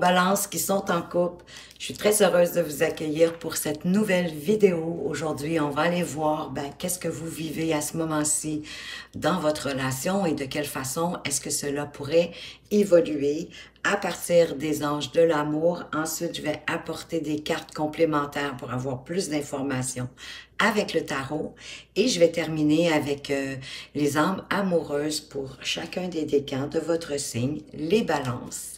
Balance qui sont en couple. Je suis très heureuse de vous accueillir pour cette nouvelle vidéo. Aujourd'hui, on va aller voir qu'est-ce que vous vivez à ce moment-ci dans votre relation et de quelle façon est-ce que cela pourrait évoluer à partir des anges de l'amour. Ensuite, je vais apporter des cartes complémentaires pour avoir plus d'informations avec le tarot et je vais terminer avec les âmes amoureuses pour chacun des décans de votre signe, les balances.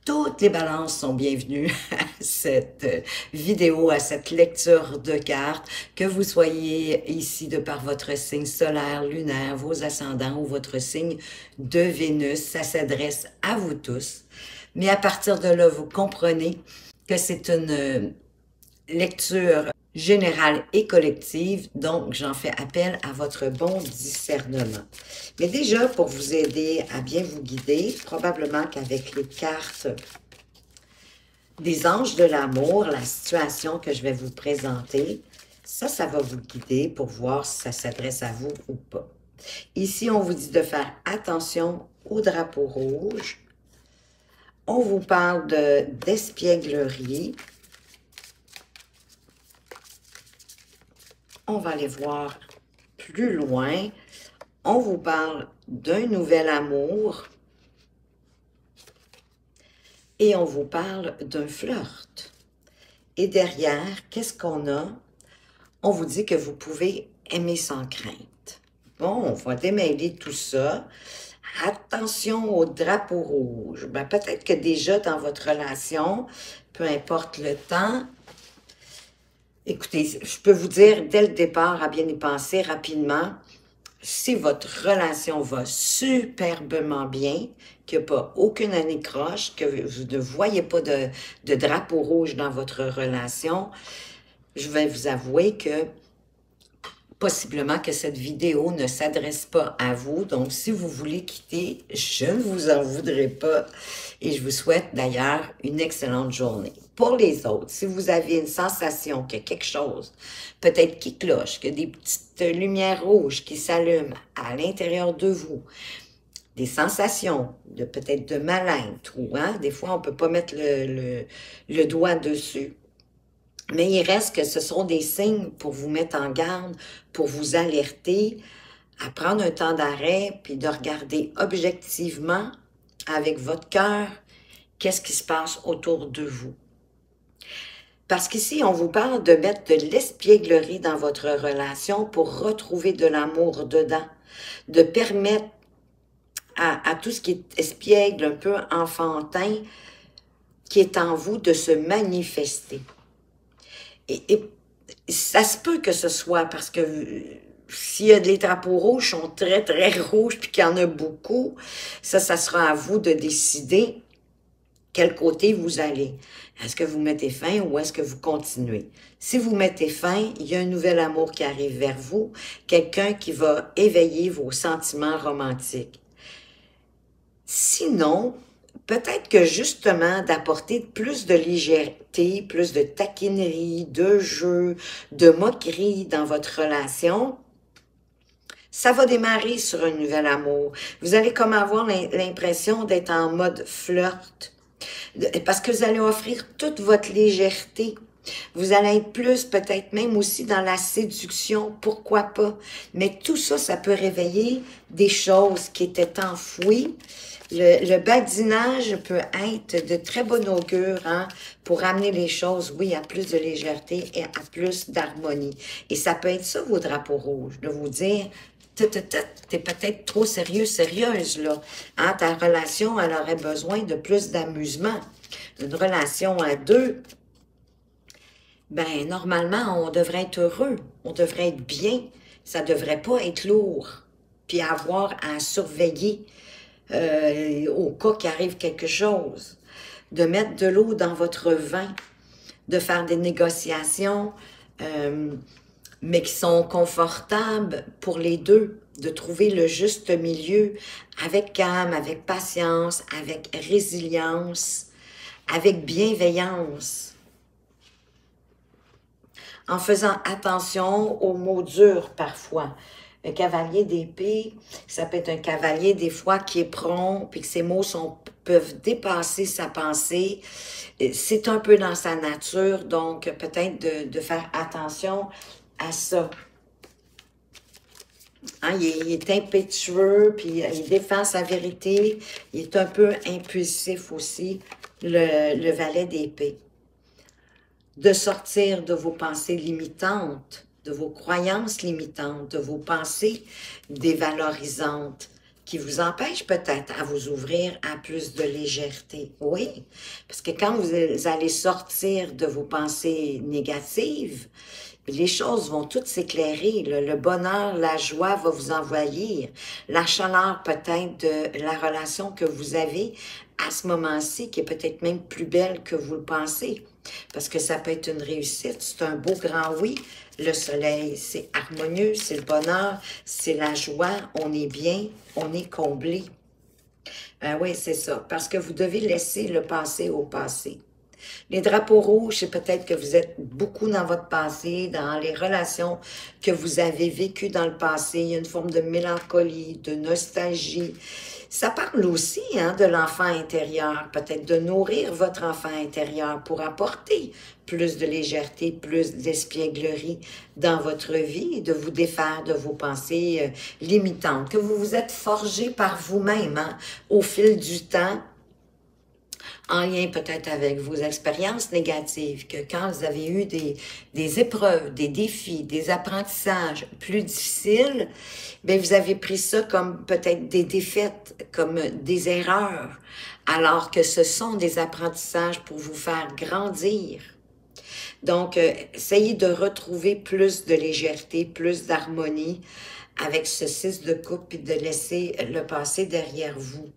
Toutes les balances sont bienvenues à cette vidéo, à cette lecture de cartes, que vous soyez ici de par votre signe solaire, lunaire, vos ascendants ou votre signe de Vénus. Ça s'adresse à vous tous. Mais à partir de là, vous comprenez que c'est une lecture générale et collective, donc j'en fais appel à votre bon discernement. Mais déjà, pour vous aider à bien vous guider, probablement qu'avec les cartes des anges de l'amour, la situation que je vais vous présenter, ça va vous guider pour voir si ça s'adresse à vous ou pas. Ici, on vous dit de faire attention au drapeau rouge. On vous parle d'espièglerie. On va aller voir plus loin. On vous parle d'un nouvel amour. Et on vous parle d'un flirt. Et derrière, qu'est-ce qu'on a? On vous dit que vous pouvez aimer sans crainte. Bon, on va démêler tout ça. Attention au drapeau rouge. Peut-être que déjà dans votre relation, peu importe le temps, écoutez, je peux vous dire dès le départ, à bien y penser rapidement, si votre relation va superbement bien, qu'il n'y a pas aucune anicroche, que vous ne voyez pas de drapeau rouge dans votre relation, je vais vous avouer que possiblement que cette vidéo ne s'adresse pas à vous. Donc, si vous voulez quitter, je ne vous en voudrais pas. Et je vous souhaite d'ailleurs une excellente journée. Pour les autres, si vous avez une sensation qu'il y a quelque chose, peut-être qui cloche, que des petites lumières rouges qui s'allument à l'intérieur de vous, des sensations de peut-être de mal-être, ou des fois on ne peut pas mettre le doigt dessus. Mais il reste que ce sont des signes pour vous mettre en garde, pour vous alerter, à prendre un temps d'arrêt, puis de regarder objectivement, avec votre cœur, qu'est-ce qui se passe autour de vous. Parce qu'ici, on vous parle de mettre de l'espièglerie dans votre relation pour retrouver de l'amour dedans, de permettre à tout ce qui est espiègle, un peu enfantin, qui est en vous, de se manifester. Et ça se peut que ce soit parce que s'il y a des drapeaux rouges sont très, très rouges puis qu'il y en a beaucoup, ça sera à vous de décider quel côté vous allez. Est-ce que vous mettez fin ou est-ce que vous continuez? Si vous mettez fin, il y a un nouvel amour qui arrive vers vous, quelqu'un qui va éveiller vos sentiments romantiques. Sinon, peut-être que justement d'apporter plus de légèreté, plus de taquinerie, de jeu, de moquerie dans votre relation, ça va démarrer sur un nouvel amour. Vous allez comme avoir l'impression d'être en mode flirt, parce que vous allez offrir toute votre légèreté. Vous allez être plus, peut-être même aussi dans la séduction, pourquoi pas. Mais tout ça, ça peut réveiller des choses qui étaient enfouies. Le badinage peut être de très bon augure pour amener les choses, oui, à plus de légèreté et à plus d'harmonie. Et ça peut être ça, vos drapeaux rouges, de vous dire, t'es peut-être trop sérieux, sérieuse, là. Ta relation, elle aurait besoin de plus d'amusement. Une relation à deux, normalement, on devrait être heureux, on devrait être bien, ça devrait pas être lourd, puis avoir à surveiller au cas qu'il arrive quelque chose, de mettre de l'eau dans votre vin, de faire des négociations, mais qui sont confortables pour les deux, de trouver le juste milieu avec calme, avec patience, avec résilience, avec bienveillance, en faisant attention aux mots durs parfois. Un cavalier d'épée, ça peut être un cavalier des fois qui est prompt, puis que ses mots sont peuvent dépasser sa pensée. C'est un peu dans sa nature, donc peut-être de faire attention à ça. Hein, il est impétueux, puis il défend sa vérité. Il est un peu impulsif aussi, le valet d'épée. De sortir de vos pensées limitantes, de vos croyances limitantes, de vos pensées dévalorisantes, qui vous empêchent peut-être à vous ouvrir à plus de légèreté. Oui, parce que quand vous allez sortir de vos pensées négatives, les choses vont toutes s'éclairer. Le bonheur, la joie va vous envahir. La chaleur peut-être de la relation que vous avez à ce moment-ci, qui est peut-être même plus belle que vous le pensez. Parce que ça peut être une réussite, c'est un beau grand oui. Le soleil, c'est harmonieux, c'est le bonheur, c'est la joie, on est bien, on est comblé. Ben oui, c'est ça, parce que vous devez laisser le passé au passé. Les drapeaux rouges, c'est peut-être que vous êtes beaucoup dans votre passé, dans les relations que vous avez vécues dans le passé. Il y a une forme de mélancolie, de nostalgie. Ça parle aussi de l'enfant intérieur, peut-être de nourrir votre enfant intérieur pour apporter plus de légèreté, plus d'espièglerie dans votre vie, de vous défaire de vos pensées limitantes, que vous vous êtes forgé par vous-même au fil du temps, en lien peut-être avec vos expériences négatives, que quand vous avez eu des épreuves, des défis, des apprentissages plus difficiles, bien, vous avez pris ça comme peut-être des défaites, comme des erreurs, alors que ce sont des apprentissages pour vous faire grandir. Donc, essayez de retrouver plus de légèreté, plus d'harmonie avec ce 6 de coupe et de laisser le passé derrière vous.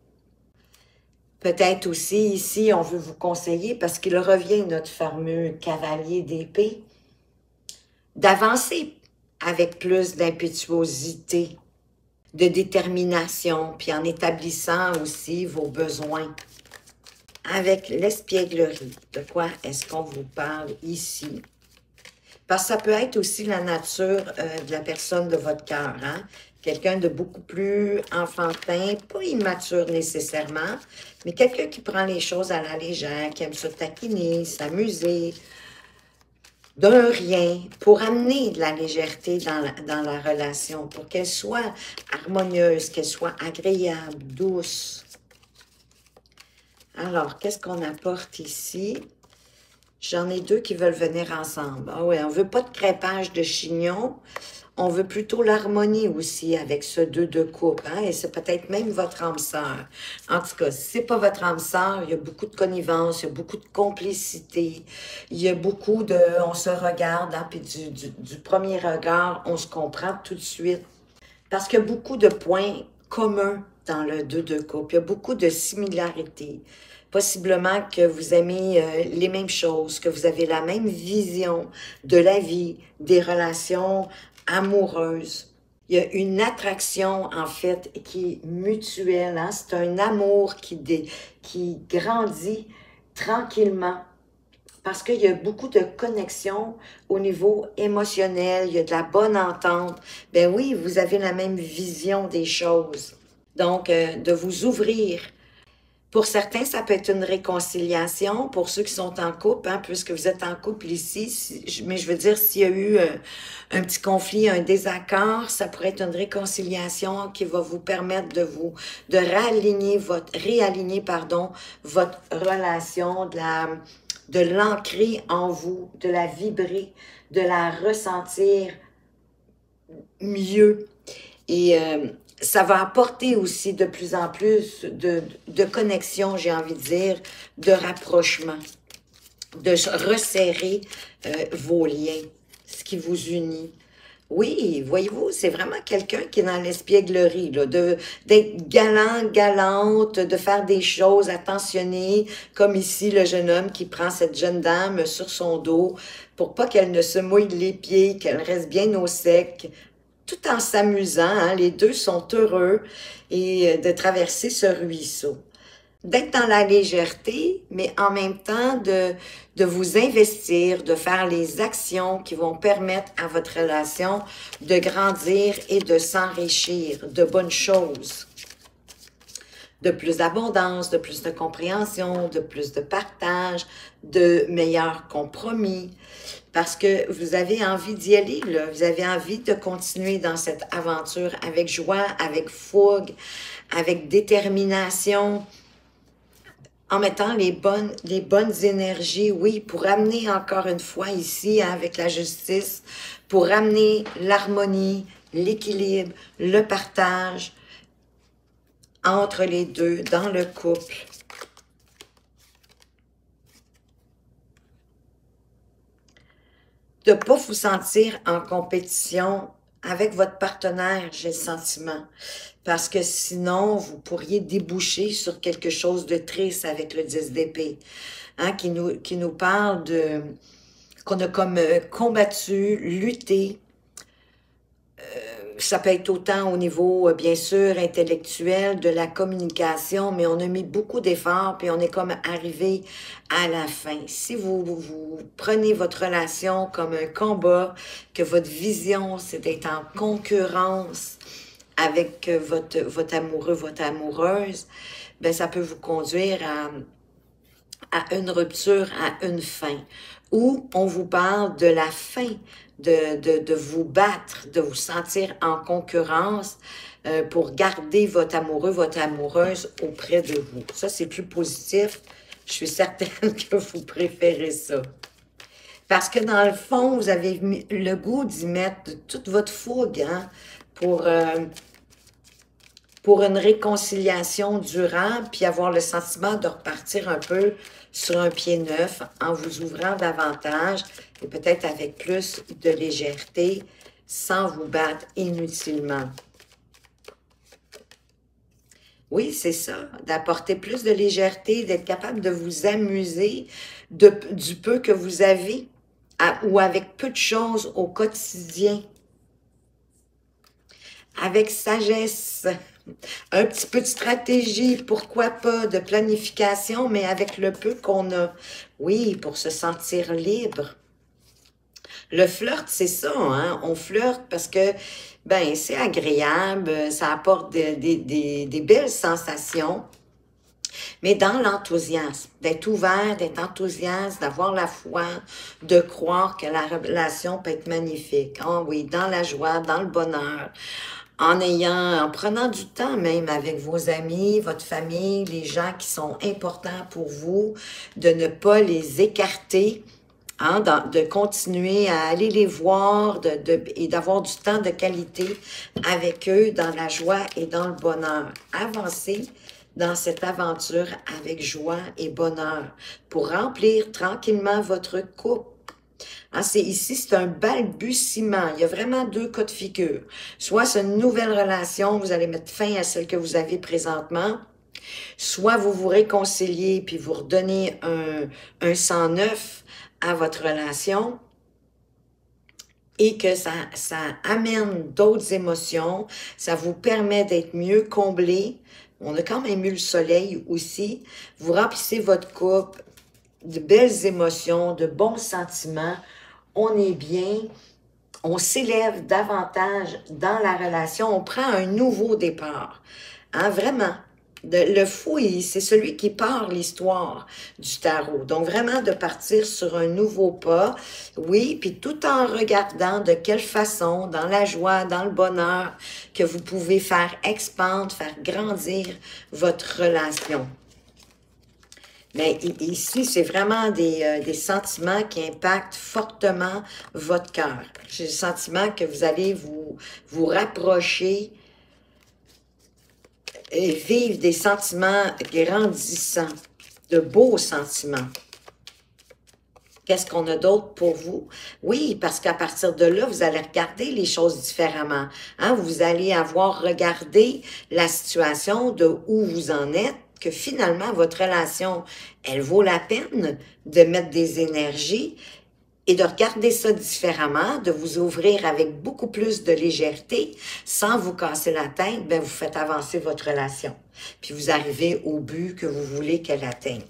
Peut-être aussi, ici, on veut vous conseiller, parce qu'il revient notre fameux cavalier d'épée, d'avancer avec plus d'impétuosité, de détermination, puis en établissant aussi vos besoins. Avec l'espièglerie, de quoi est-ce qu'on vous parle ici? Parce que ça peut être aussi la nature de la personne de votre cœur, Quelqu'un de beaucoup plus enfantin, pas immature nécessairement, mais quelqu'un qui prend les choses à la légère, qui aime se taquiner, s'amuser, d'un rien, pour amener de la légèreté dans la relation, pour qu'elle soit harmonieuse, qu'elle soit agréable, douce. Alors, qu'est-ce qu'on apporte ici? J'en ai deux qui veulent venir ensemble. Ah oui, on ne veut pas de crêpage de chignon. On veut plutôt l'harmonie aussi avec ce 2 de coupe, et c'est peut-être même votre âme sœur. En tout cas, si ce n'est pas votre âme sœur, il y a beaucoup de connivence, il y a beaucoup de complicité, il y a beaucoup de... On se regarde, puis du premier regard, on se comprend tout de suite. Parce qu'il y a beaucoup de points communs dans le 2 de coupe, il y a beaucoup de similarités. Possiblement que vous aimez les mêmes choses, que vous avez la même vision de la vie, des relations amoureuse. Il y a une attraction, en fait, qui est mutuelle. C'est un amour qui grandit tranquillement. Parce qu'il y a beaucoup de connexions au niveau émotionnel, il y a de la bonne entente. Ben oui, vous avez la même vision des choses. Donc, de vous ouvrir. Pour certains, ça peut être une réconciliation. Pour ceux qui sont en couple, puisque vous êtes en couple ici, mais je veux dire, s'il y a eu un petit conflit, un désaccord, ça pourrait être une réconciliation qui va vous permettre de réaligner votre relation, de l'ancrer en vous, de la vibrer, de la ressentir mieux. Et ça va apporter aussi de plus en plus de connexion, j'ai envie de dire, de rapprochement, de resserrer vos liens, ce qui vous unit. Oui, voyez-vous, c'est vraiment quelqu'un qui est dans l'espièglerie, d'être galant, galante, de faire des choses attentionnées, comme ici le jeune homme qui prend cette jeune dame sur son dos pour pas qu'elle ne se mouille les pieds, qu'elle reste bien au sec, tout en s'amusant, les deux sont heureux et de traverser ce ruisseau. D'être dans la légèreté, mais en même temps de vous investir, de faire les actions qui vont permettre à votre relation de grandir et de s'enrichir de bonnes choses. de plus d'abondance, de plus de compréhension, de plus de partage, de meilleurs compromis, parce que vous avez envie d'y aller, là. Vous avez envie de continuer dans cette aventure avec joie, avec fougue, avec détermination, en mettant les bonnes énergies, oui, pour amener encore une fois ici, hein, avec la justice, pour amener l'harmonie, l'équilibre, le partage entre les deux, dans le couple. De ne pas vous sentir en compétition avec votre partenaire, j'ai le sentiment. Parce que sinon, vous pourriez déboucher sur quelque chose de triste avec le 10 d'épée, hein, qui nous parle de qu'on a comme combattu, lutté. Ça peut être autant au niveau, bien sûr, intellectuel, de la communication, mais on a mis beaucoup d'efforts, puis on est comme arrivé à la fin. Si vous prenez votre relation comme un combat, que votre vision, c'est d'être en concurrence avec votre amoureux, votre amoureuse, ben ça peut vous conduire à une rupture, à une fin. Ou on vous parle de la fin, de vous battre, de vous sentir en concurrence pour garder votre amoureux, votre amoureuse auprès de vous. Ça, c'est plus positif. Je suis certaine que vous préférez ça. Parce que dans le fond, vous avez le goût d'y mettre de toute votre fougue, hein, pour une réconciliation durable, puis avoir le sentiment de repartir un peu sur un pied neuf en vous ouvrant davantage et peut-être avec plus de légèreté sans vous battre inutilement. Oui, c'est ça, d'apporter plus de légèreté, d'être capable de vous amuser du peu que vous avez ou avec peu de choses au quotidien. Avec sagesse, un petit peu de stratégie, pourquoi pas, de planification, mais avec le peu qu'on a. Oui, pour se sentir libre. Le flirt, c'est ça, hein? On flirte parce que, ben, c'est agréable, ça apporte des belles sensations, mais dans l'enthousiasme, d'être ouvert, d'être enthousiaste, d'avoir la foi, de croire que la relation peut être magnifique. Ah oui, dans la joie, dans le bonheur, en prenant du temps même avec vos amis, votre famille, les gens qui sont importants pour vous, de ne pas les écarter, hein, de continuer à aller les voir et d'avoir du temps de qualité avec eux dans la joie et dans le bonheur. Avancez dans cette aventure avec joie et bonheur pour remplir tranquillement votre couple. Hein, ici, c'est un balbutiement. Il y a vraiment deux cas de figure. Soit c'est une nouvelle relation, vous allez mettre fin à celle que vous avez présentement, soit vous vous réconciliez puis vous redonnez un sang neuf à votre relation et que ça amène d'autres émotions, ça vous permet d'être mieux comblé. On a quand même eu le soleil aussi. Vous remplissez votre couple de belles émotions, de bons sentiments. On est bien, on s'élève davantage dans la relation, on prend un nouveau départ. Hein, vraiment. Le fou, c'est celui qui part l'histoire du tarot. Donc, vraiment de partir sur un nouveau pas, oui, puis tout en regardant de quelle façon, dans la joie, dans le bonheur, que vous pouvez faire expandre, faire grandir votre relation. Mais ici, c'est vraiment des sentiments qui impactent fortement votre cœur. J'ai le sentiment que vous allez vous rapprocher et vivre des sentiments grandissants, de beaux sentiments. Qu'est-ce qu'on a d'autre pour vous? Oui, parce qu'à partir de là, vous allez regarder les choses différemment. Hein? Vous allez avoir regardé la situation de où vous en êtes, que finalement, votre relation, elle vaut la peine de mettre des énergies et de regarder ça différemment, de vous ouvrir avec beaucoup plus de légèreté, sans vous casser la tête, ben vous faites avancer votre relation. Puis vous arrivez au but que vous voulez qu'elle atteigne.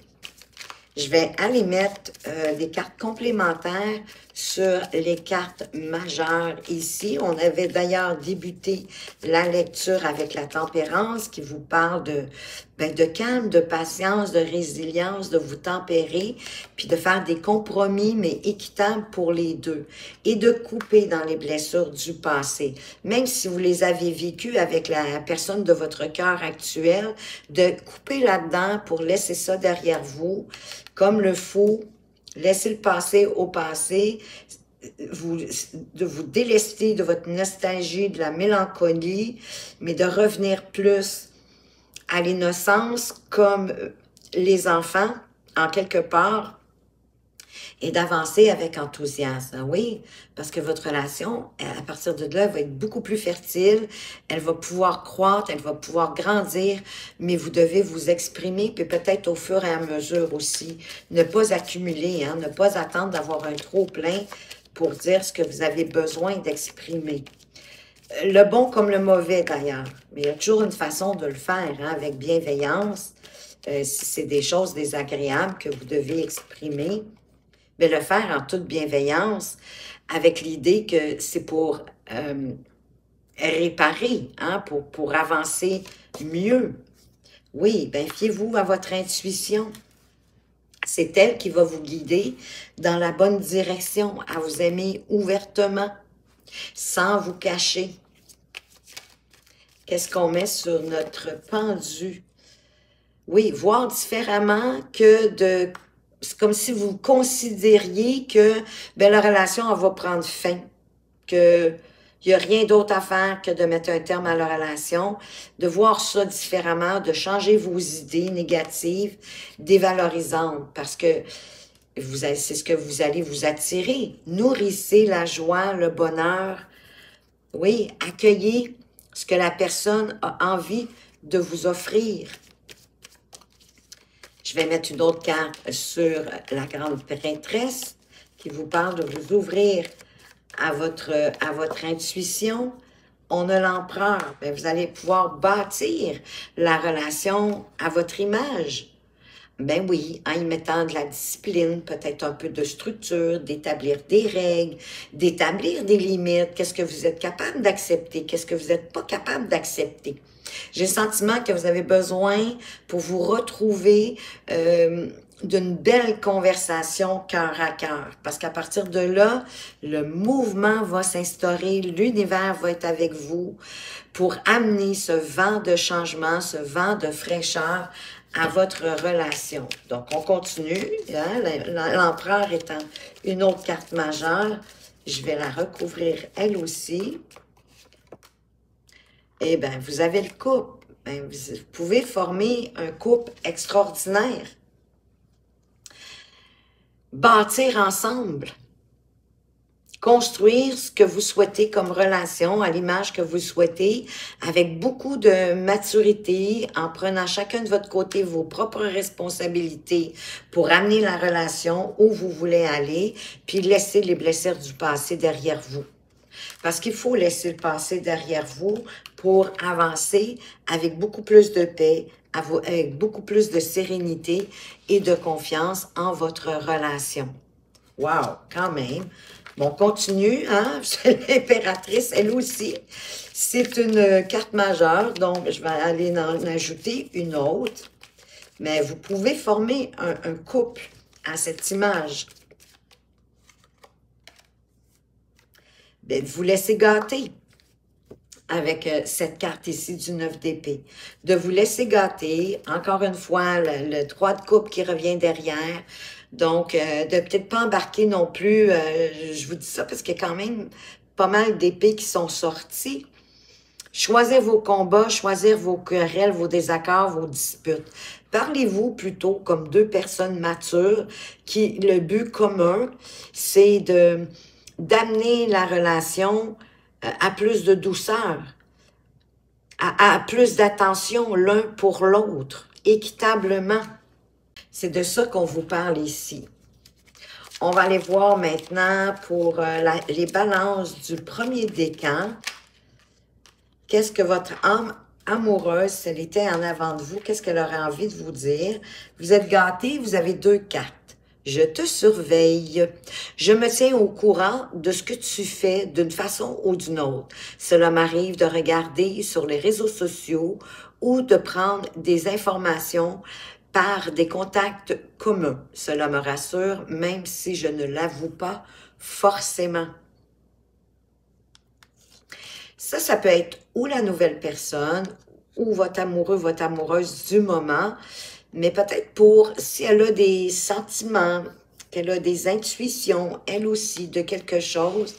Je vais aller mettre des cartes complémentaires sur les cartes majeures ici. On avait d'ailleurs débuté la lecture avec la tempérance qui vous parle de calme, de patience, de résilience, de vous tempérer, puis de faire des compromis, mais équitables pour les deux, et de couper dans les blessures du passé. Même si vous les avez vécues avec la personne de votre cœur actuel, de couper là-dedans pour laisser ça derrière vous, comme le fou. Laissez le passé au passé, de vous délester de votre nostalgie, de la mélancolie, mais de revenir plus à l'innocence comme les enfants, en quelque part, et d'avancer avec enthousiasme. Oui, parce que votre relation, à partir de là, va être beaucoup plus fertile, elle va pouvoir croître, elle va pouvoir grandir, mais vous devez vous exprimer, puis peut-être au fur et à mesure aussi, ne pas accumuler, hein, ne pas attendre d'avoir un trop-plein pour dire ce que vous avez besoin d'exprimer. Le bon comme le mauvais d'ailleurs, mais il y a toujours une façon de le faire, hein, avec bienveillance. Si c'est des choses désagréables que vous devez exprimer, mais le faire en toute bienveillance, avec l'idée que c'est pour réparer, hein, pour avancer mieux. Oui, bien, fiez-vous à votre intuition. C'est elle qui va vous guider dans la bonne direction, à vous aimer ouvertement, sans vous cacher. Qu'est-ce qu'on met sur notre pendu? Oui, voir différemment que de... C'est comme si vous considériez que ben, la relation elle va prendre fin, qu'il n'y a rien d'autre à faire que de mettre un terme à la relation, de voir ça différemment, de changer vos idées négatives, dévalorisantes, parce que c'est ce que vous allez vous attirer. Nourrissez la joie, le bonheur. Oui, accueillez ce que la personne a envie de vous offrir. Je vais mettre une autre carte sur la grande prêtresse qui vous parle de vous ouvrir à votre intuition. On a l'empereur. Vous allez pouvoir bâtir la relation à votre image. Ben oui, en y mettant de la discipline, peut-être un peu de structure, d'établir des règles, d'établir des limites. Qu'est-ce que vous êtes capable d'accepter? Qu'est-ce que vous n'êtes pas capable d'accepter? J'ai le sentiment que vous avez besoin, pour vous retrouver, d'une belle conversation cœur à cœur. Parce qu'à partir de là, le mouvement va s'instaurer, l'univers va être avec vous pour amener ce vent de changement, ce vent de fraîcheur à votre relation. Donc, on continue. Hein? L'empereur étant une autre carte majeure, je vais la recouvrir elle aussi. Eh bien, vous avez le couple. Ben, vous pouvez former un couple extraordinaire. Bâtir ensemble. Construire ce que vous souhaitez comme relation, à l'image que vous souhaitez, avec beaucoup de maturité, en prenant chacun de votre côté vos propres responsabilités pour amener la relation où vous voulez aller, puis laisser les blessures du passé derrière vous. Parce qu'il faut laisser le passé derrière vous pour avancer avec beaucoup plus de paix, avec beaucoup plus de sérénité et de confiance en votre relation. Wow, quand même. Bon, on continue, hein? L'impératrice, elle aussi, c'est une carte majeure, donc je vais aller en ajouter une autre. Mais vous pouvez former un couple à cette image. Bien, vous laissez gâter avec cette carte ici du 9 d'épée. De vous laisser gâter, encore une fois, le 3 de coupe qui revient derrière. Donc, de peut-être pas embarquer non plus, je vous dis ça parce qu'il y a quand même pas mal d'épées qui sont sorties. Choisir vos combats, choisir vos querelles, vos désaccords, vos disputes. Parlez-vous plutôt comme deux personnes matures qui, le but commun, c'est d'amener la relation à plus de douceur, à plus d'attention l'un pour l'autre, équitablement. C'est de ça qu'on vous parle ici. On va aller voir maintenant pour les balances du premier décan. Qu'est-ce que votre âme amoureuse, si elle était en avant de vous, qu'est-ce qu'elle aurait envie de vous dire? Vous êtes gâtés, vous avez deux cartes. Je te surveille. Je me tiens au courant de ce que tu fais d'une façon ou d'une autre. Cela m'arrive de regarder sur les réseaux sociaux ou de prendre des informations par des contacts communs. Cela me rassure, même si je ne l'avoue pas forcément. Ça peut être ou la nouvelle personne, ou votre amoureux, votre amoureuse du moment, mais peut-être pour, si elle a des sentiments, qu'elle a des intuitions, elle aussi, de quelque chose,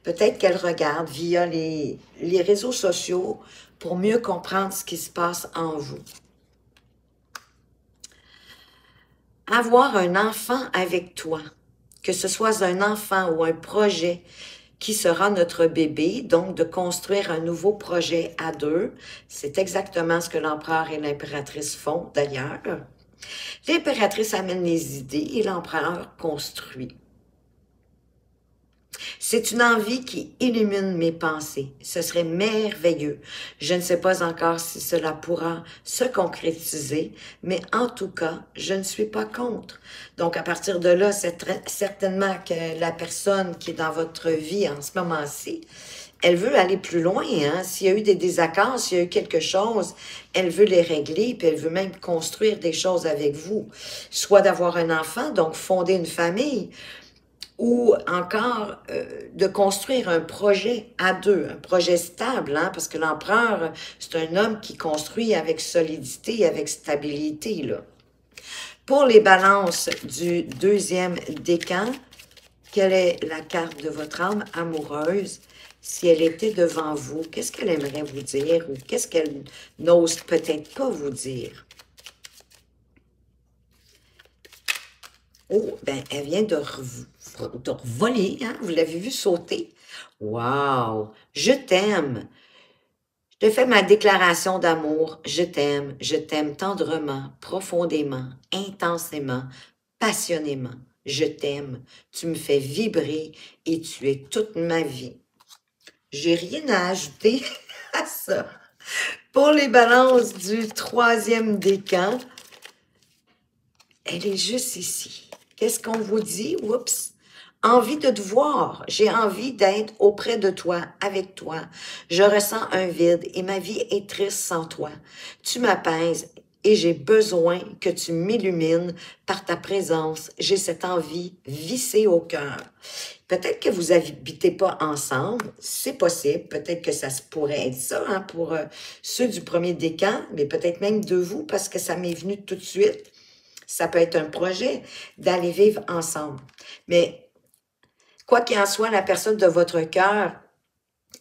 peut-être qu'elle regarde via les réseaux sociaux pour mieux comprendre ce qui se passe en vous. Avoir un enfant avec toi, que ce soit un enfant ou un projet qui sera notre bébé, donc de construire un nouveau projet à deux, c'est exactement ce que l'empereur et l'impératrice font d'ailleurs. L'impératrice amène les idées et l'empereur construit. C'est une envie qui illumine mes pensées. Ce serait merveilleux. Je ne sais pas encore si cela pourra se concrétiser, mais en tout cas, je ne suis pas contre. Donc, à partir de là, c'est certainement que la personne qui est dans votre vie en ce moment-ci, elle veut aller plus loin, hein? S'il y a eu des désaccords, s'il y a eu quelque chose, elle veut les régler, puis elle veut même construire des choses avec vous. Soit d'avoir un enfant, donc fonder une famille, ou encore de construire un projet à deux, un projet stable, hein, parce que l'empereur, c'est un homme qui construit avec solidité, avec stabilité, là. Pour les balances du deuxième décan, quelle est la carte de votre âme amoureuse? Si elle était devant vous, qu'est-ce qu'elle aimerait vous dire ou qu'est-ce qu'elle n'ose peut-être pas vous dire? Oh, ben, elle vient de voler, hein? Vous l'avez vu sauter? Wow! Je t'aime! Je te fais ma déclaration d'amour. Je t'aime tendrement, profondément, intensément, passionnément. Je t'aime. Tu me fais vibrer et tu es toute ma vie. J'ai rien à ajouter à ça. Pour les balances du troisième décan, elle est juste ici. Qu'est-ce qu'on vous dit? Oups! Envie de te voir. J'ai envie d'être auprès de toi, avec toi. Je ressens un vide et ma vie est triste sans toi. Tu m'apaises et j'ai besoin que tu m'illumines par ta présence. J'ai cette envie vissée au cœur. Peut-être que vous n'habitez pas ensemble, c'est possible. Peut-être que ça se pourrait être ça hein, pour ceux du premier décan, mais peut-être même de vous parce que ça m'est venu tout de suite. Ça peut être un projet d'aller vivre ensemble. Mais quoi qu'il en soit, la personne de votre cœur,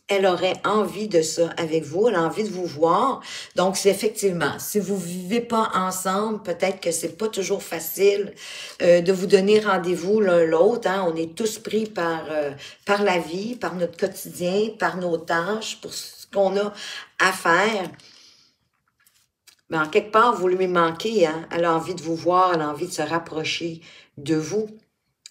elle aurait envie de ça avec vous, elle a envie de vous voir. Donc, c'est effectivement, si vous vivez pas ensemble, peut-être que c'est pas toujours facile de vous donner rendez-vous l'un l'autre. Hein. On est tous pris par la vie, par notre quotidien, par nos tâches, pour ce qu'on a à faire. Mais en quelque part, vous lui manquez. Hein. Elle a envie de vous voir, elle a envie de se rapprocher de vous.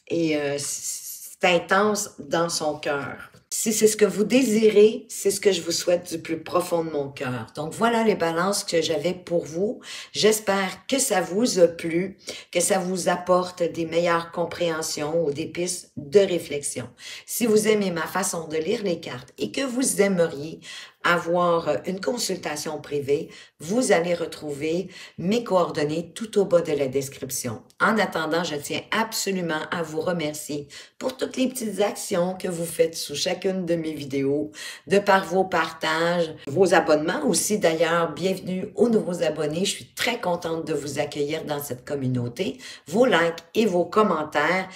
Et c'est intense dans son cœur. Si c'est ce que vous désirez, c'est ce que je vous souhaite du plus profond de mon cœur. Donc voilà les balances que j'avais pour vous. J'espère que ça vous a plu, que ça vous apporte des meilleures compréhensions ou des pistes de réflexion. Si vous aimez ma façon de lire les cartes et que vous aimeriez avoir une consultation privée, vous allez retrouver mes coordonnées tout au bas de la description. En attendant, je tiens absolument à vous remercier pour toutes les petites actions que vous faites sous chacune de mes vidéos, de par vos partages, vos abonnements aussi d'ailleurs. Bienvenue aux nouveaux abonnés. Je suis très contente de vous accueillir dans cette communauté. Vos likes et vos commentaires,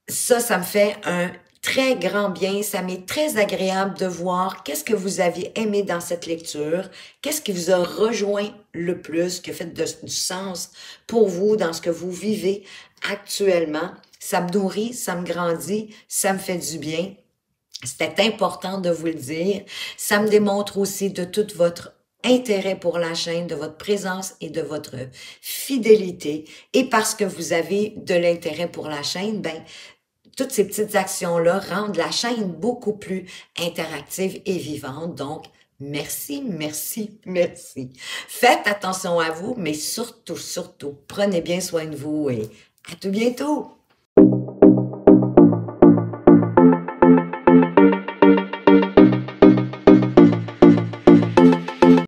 ça me fait un très grand bien. Ça m'est très agréable de voir qu'est-ce que vous avez aimé dans cette lecture, qu'est-ce qui vous a rejoint le plus, qui a fait du sens pour vous dans ce que vous vivez actuellement. Ça me nourrit, ça me grandit, ça me fait du bien. C'était important de vous le dire. Ça me démontre aussi de tout votre intérêt pour la chaîne, de votre présence et de votre fidélité. Et parce que vous avez de l'intérêt pour la chaîne, ben toutes ces petites actions-là rendent la chaîne beaucoup plus interactive et vivante. Donc, merci, merci, merci. Faites attention à vous, mais surtout, surtout, prenez bien soin de vous et À tout bientôt!